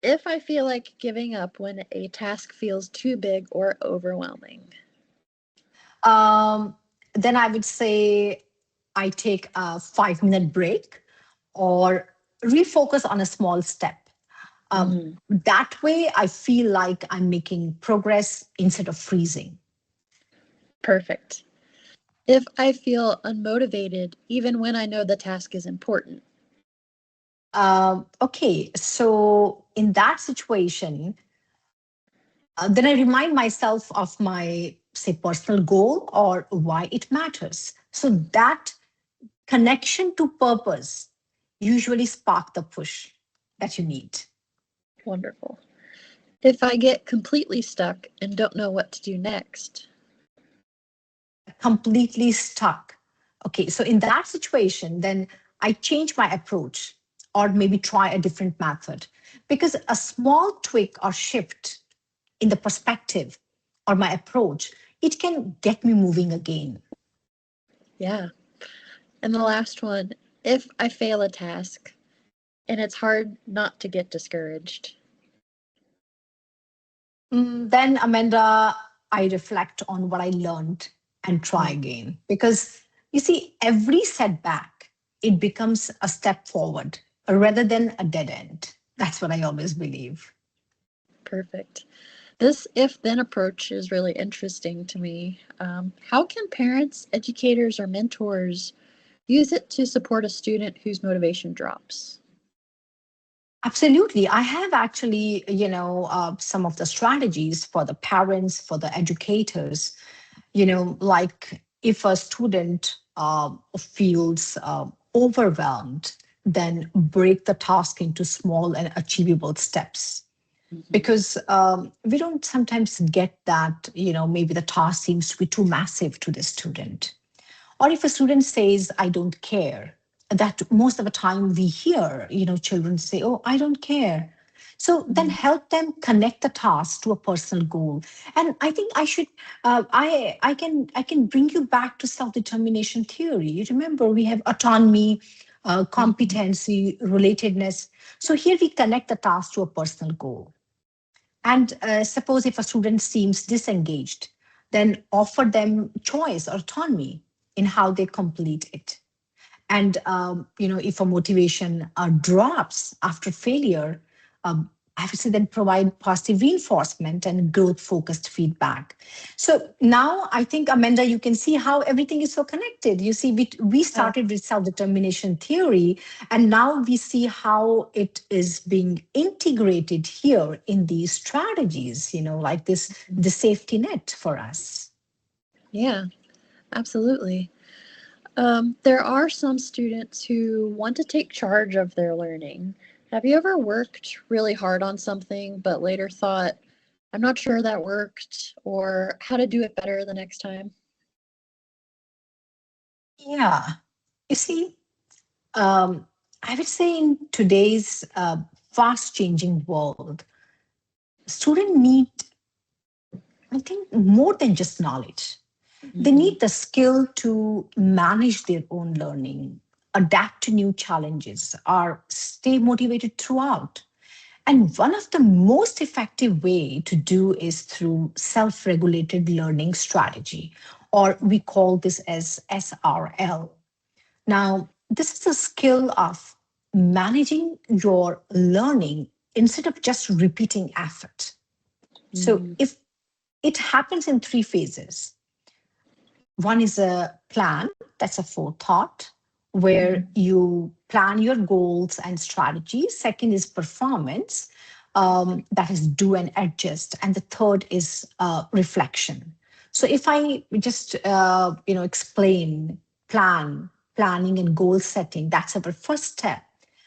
if I feel like giving up when a task feels too big or overwhelming. Um, then I would say I take a 5-minute break or refocus on a small step. Mhm. That way, I feel like I'm making progress instead of freezing. Perfect. If I feel unmotivated, even when I know the task is important. Okay, so in that situation, Then I remind myself of my, say, personal goal or why it matters. So that connection to purpose usually spark the push that you need. Wonderful. If I get completely stuck and don't know what to do next. Completely stuck. Okay, so in that situation, then I change my approach or maybe try a different method because a small tweak or shift in the perspective or my approach, it can get me moving again. Yeah. And the last one, if I fail a task and it's hard not to get discouraged. Then, Amanda, I reflect on what I learned and try Mm, again. Because you see, every setback, it becomes a step forward rather than a dead end. That's what I always believe. perfect. This if then approach is really interesting to me. How can parents, educators, or mentors use it to support a student whose motivation drops? Absolutely. I have actually, some of the strategies for the parents, for the educators, like if a student feels overwhelmed, then break the task into small and achievable steps. Mhm. Because we don't sometimes get that, maybe the task seems to be too massive to the student. Or if a student says, I don't care, that most of the time we hear, children say, oh, I don't care. So then Mm, help them connect the task to a personal goal. And I think I should, I can bring you back to self-determination theory. You remember we have autonomy, mhm. competency, relatedness. So here we connect the task to a personal goal. And suppose if a student seems disengaged, then offer them choice or autonomy in how they complete it. And if a motivation drops after failure, I would say then provide positive reinforcement and growth focused feedback. So now I think, Amanda, you can see how everything is so connected. You see, we Yeah. started with self determination theory, and now we see how it is being integrated here in these strategies, like the safety net for us. Yeah, absolutely. There are some students who want to take charge of their learning. Have you ever worked really hard on something, but later thought, I'm not sure that worked, or how to do it better the next time? Yeah. You see, Um, I would say in today's fast changing world, students need, I think, more than just knowledge. They Hmm. need the skill to manage their own learning, adapt to new challenges, or stay motivated throughout. And one of the most effective way to do is through self-regulated learning strategy, or we call this as SRL. Now, this is a skill of managing your learning instead of just repeating effort. So, Hmm. if it happens in three phases, one is a plan, that's a forethought, where Hmm. you plan your goals and strategies. Second is performance, that is do and adjust. And the third is reflection. So if I just explain planning and goal setting, that's our first step.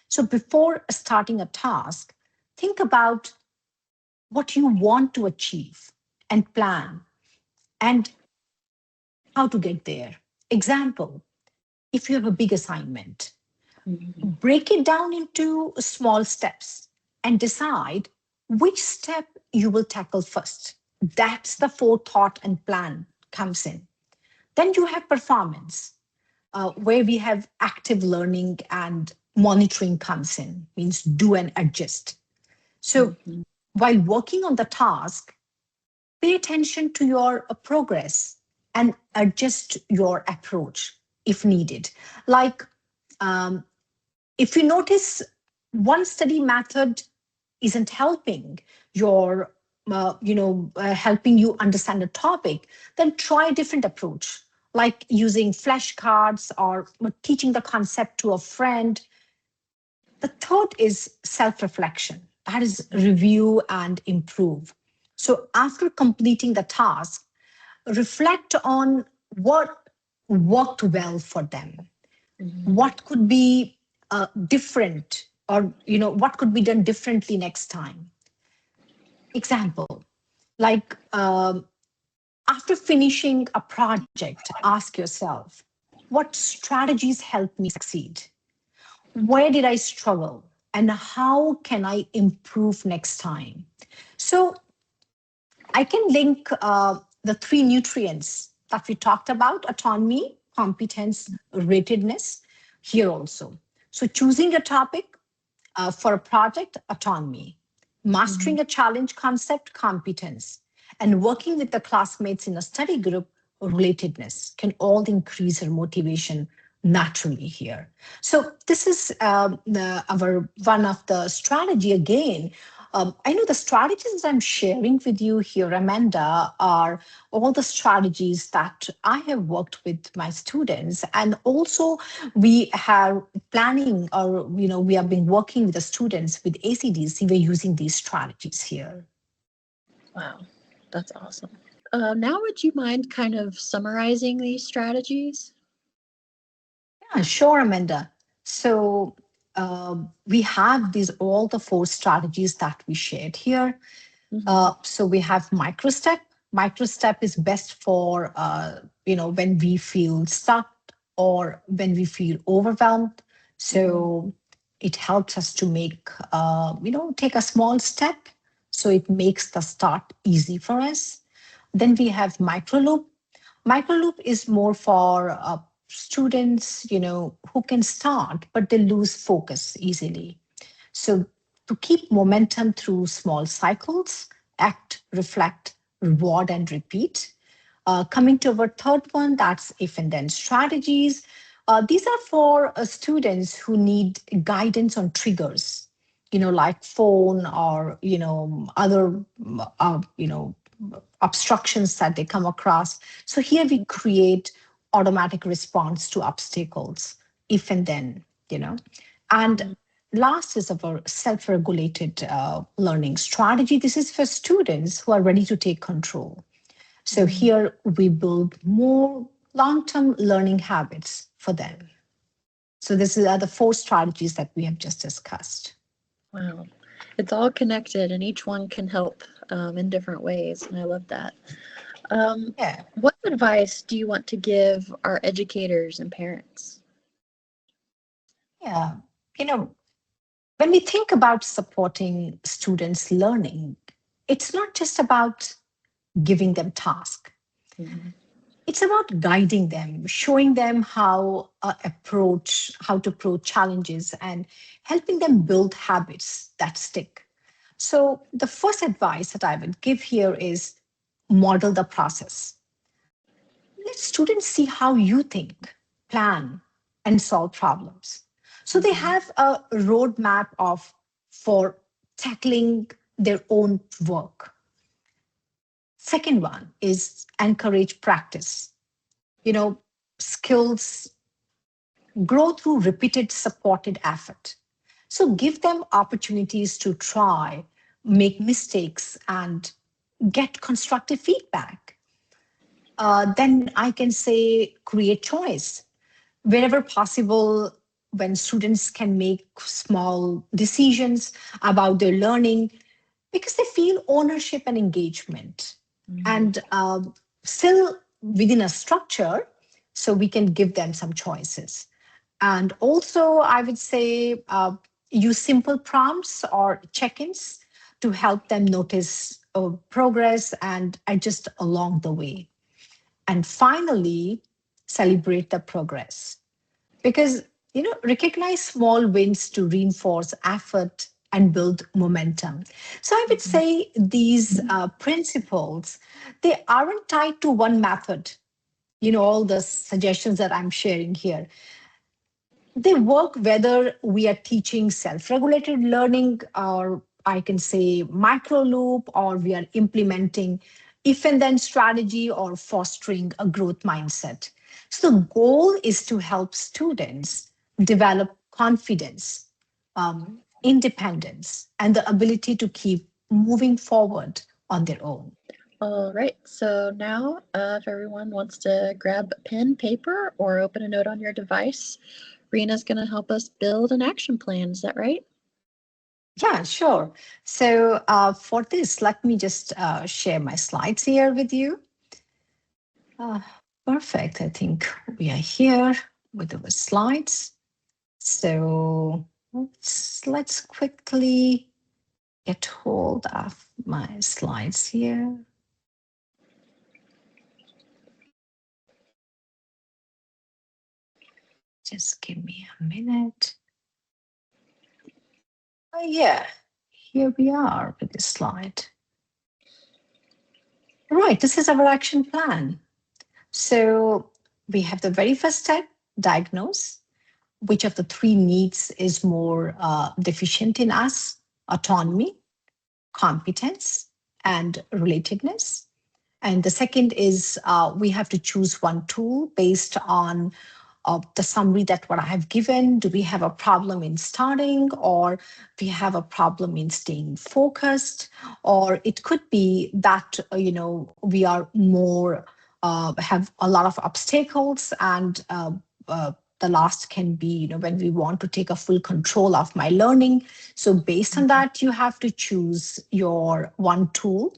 So before starting a task, think about what you want to achieve and plan and how to get there. Example, if you have a big assignment, Hmm. break it down into small steps and decide which step you will tackle first. That's the forethought and plan comes in. Then you have performance, where we have active learning and monitoring comes in, means do and adjust. So Hmm. while working on the task, pay attention to your progress and adjust your approach if needed. Like um, if you notice one study method isn't helping your helping you understand a topic, then try a different approach, like using flashcards or teaching the concept to a friend. The third is self reflection, that is review and improve. So after completing the task, reflect on what worked well for them, Mhm. what could be different, or what could be done differently next time. Example, like after finishing a project, ask yourself, what strategies helped me succeed? Where did I struggle? And how can I improve next time? So I can link the three nutrients that we talked about: autonomy, competence, ratedness here also. So choosing a topic for a project, autonomy; Mhm. mastering a challenge concept, competence; and working with the classmates in a study group, relatedness, can all increase our motivation naturally here. So this is our one of the strategy again. I know the strategies that I'm sharing with you here, Amanda, are all the strategies that I have worked with my students, and also we have planning, or we have been working with the students with ACDC. We're using these strategies here. Wow, that's awesome. Now, would you mind kind of summarizing these strategies? Yeah, sure, Amanda. So we have these all the four strategies that we shared here. Hmm. So we have microstep. Microstep is best for when we feel stuck or when we feel overwhelmed. Hmm. So it helps us to make take a small step. So it makes the start easy for us. Then we have microloop. Microloop is more for students, who can start but they lose focus easily. So, to keep momentum through small cycles: act, reflect, reward, and repeat. Coming to our third one, that's if and then strategies. These are for students who need guidance on triggers, like phone or, other, obstructions that they come across. So here we create automatic response to obstacles, if and then, and last is our self-regulated learning strategy. This is for students who are ready to take control. So Hmm. here we build more long-term learning habits for them. So this are the four strategies that we have just discussed. Wow. It's all connected and each one can help in different ways. And I love that. Um, Yeah, what advice do you want to give our educators and parents? yeah. You know, when we think about supporting students' learning, it's not just about giving them tasks. Mhm. It's about guiding them, showing them how to approach challenges, and helping them build habits that stick. So the first advice that I would give here is model the process. Let students see how you think, plan, and solve problems. So they Mhm. have a roadmap of for tackling their own work. Second one is encourage practice. You know, skills grow through repeated supported effort. So give them opportunities to try, make mistakes, and get constructive feedback. Then I can say create choice. Wherever possible, when students can make small decisions about their learning, because they feel ownership and engagement. Mhm. And still within a structure, so we can give them some choices. And also, I would say use simple prompts or check ins to help them notice progress and adjust along the way. And finally, celebrate the progress, because recognize small wins to reinforce effort and build momentum. So I would Mhm. say these principles, they aren't tied to one method. All the suggestions that I'm sharing here, they work whether we are teaching self-regulated learning, or I can say micro loop, or we are implementing if and then strategy, or fostering a growth mindset. So the goal is to help students develop confidence, independence, and the ability to keep moving forward on their own. All right, so now if everyone wants to grab pen, paper, or open a note on your device, Rena's going to help us build an action plan. Is that right? Yeah, sure. So for this, let me just share my slides here with you. Uh, Perfect. I think we are here with our slides. So let's quickly get hold of my slides here. Just give me a minute. Oh, yeah, here we are with the slide. Right, this is our action plan. So we have the very first step, diagnose. Which of the three needs is more deficient in us? Autonomy, competence, and relatedness. And the second is we have to choose one tool based on the summary that what I have given. Do we have a problem in starting, or we have a problem in staying focused, or it could be that we are more have a lot of obstacles, and the last can be when we want to take a full control of my learning. So based on that, you have to choose your one tool.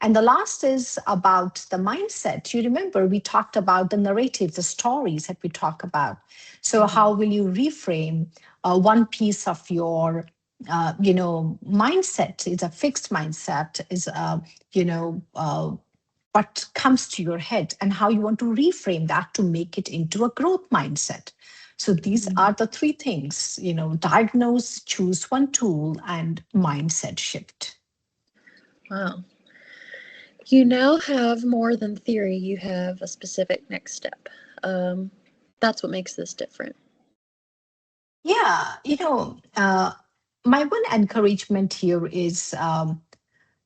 And the last is about the mindset. You remember we talked about the narratives, the stories that we talk about. So how will you reframe one piece of your mindset? Is a fixed mindset, is what comes to your head, and how you want to reframe that to make it into a growth mindset. So these are the three things, diagnose, choose one tool, and mindset shift. Wow. You now have more than theory, you have a specific next step. That's what makes this different. Yeah, my one encouragement here is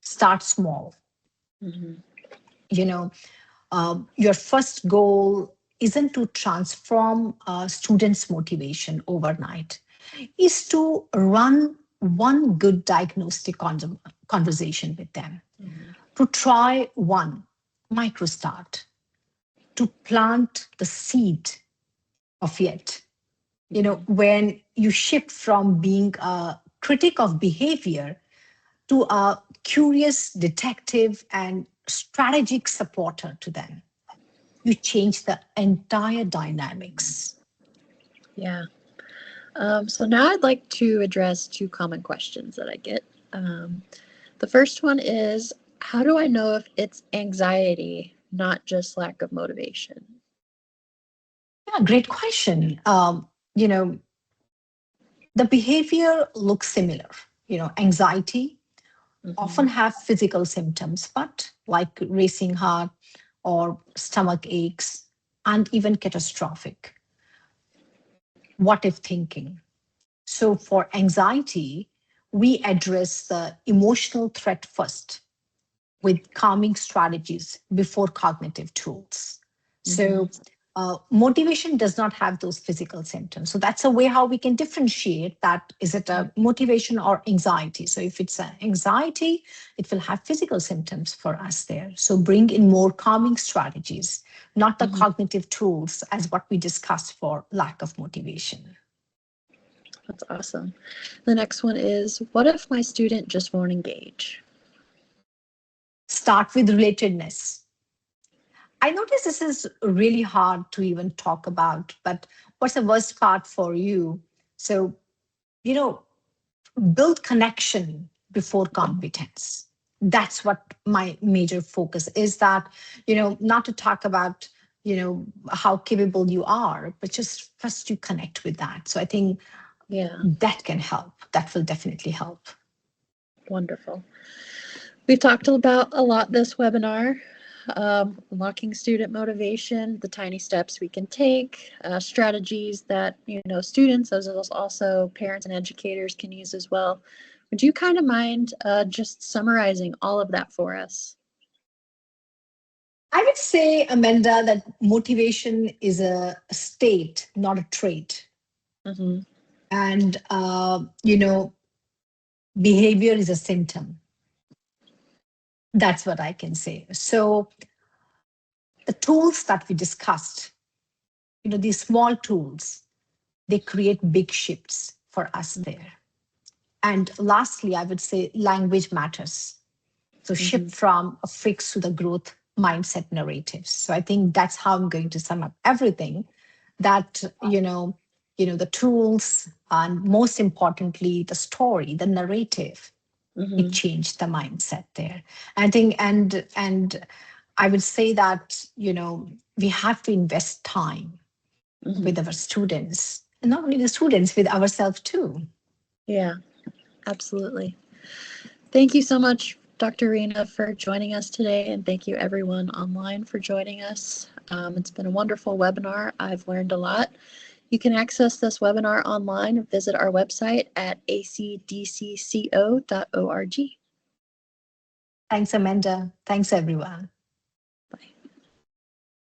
start small. Mm-hmm. You know, your first goal isn't to transform students' motivation overnight, is to run one good diagnostic conversation with them, Mm-hmm. to try one micro start, to plant the seed of it. When you shift from being a critic of behavior to a curious detective and strategic supporter to them, you change the entire dynamics. Yeah. So now I'd like to address two common questions that I get. Um, the first one is, how do I know if it's anxiety, not just lack of motivation? Yeah, great question. The behavior looks similar. Anxiety Mm-hmm. often have physical symptoms, but like racing heart or stomach aches, and even catastrophic what if thinking. So for anxiety, we address the emotional threat first with calming strategies before cognitive tools. Mm-hmm. So motivation does not have those physical symptoms. So that's a way how we can differentiate that. Is it a motivation or anxiety? So if it's an anxiety, it will have physical symptoms for us there. So bring in more calming strategies, not the Mm-hmm. cognitive tools as what we discussed for lack of motivation. That's awesome. The next one is, what if my student just won't engage? Start with relatedness. I notice this is really hard to even talk about, but what's the worst part for you? So, you know, build connection before competence. That's what my major focus is, that, not to talk about, how capable you are, but just first you connect with that. So I think Yeah, that can help. That will definitely help. wonderful. We've talked about a lot this webinar. Unlocking student motivation, the tiny steps we can take, strategies that students as well as also parents and educators can use as well. Would you kind of mind just summarizing all of that for us? I would say, Amanda, that motivation is a state, not a trait. Mm-hmm. And, behavior is a symptom. That's what I can say. So the tools that we discussed, these small tools, they create big shifts for us there. And lastly, I would say language matters. So Mm-hmm. shift from a fix to the growth mindset narratives. So I think that's how I'm going to sum up everything. That the tools, and most importantly, the story, the narrative, it Mm-hmm. changed the mindset there. I think, and I would say that we have to invest time Mm-hmm. with our students, and not only the students, with ourselves too. Yeah, absolutely. Thank you so much, Dr. Rena, for joining us today, and thank you everyone online for joining us. It's been a wonderful webinar. I've learned a lot. You can access this webinar online. Visit our website at acdcco.org. Thanks, Amanda. Thanks, everyone.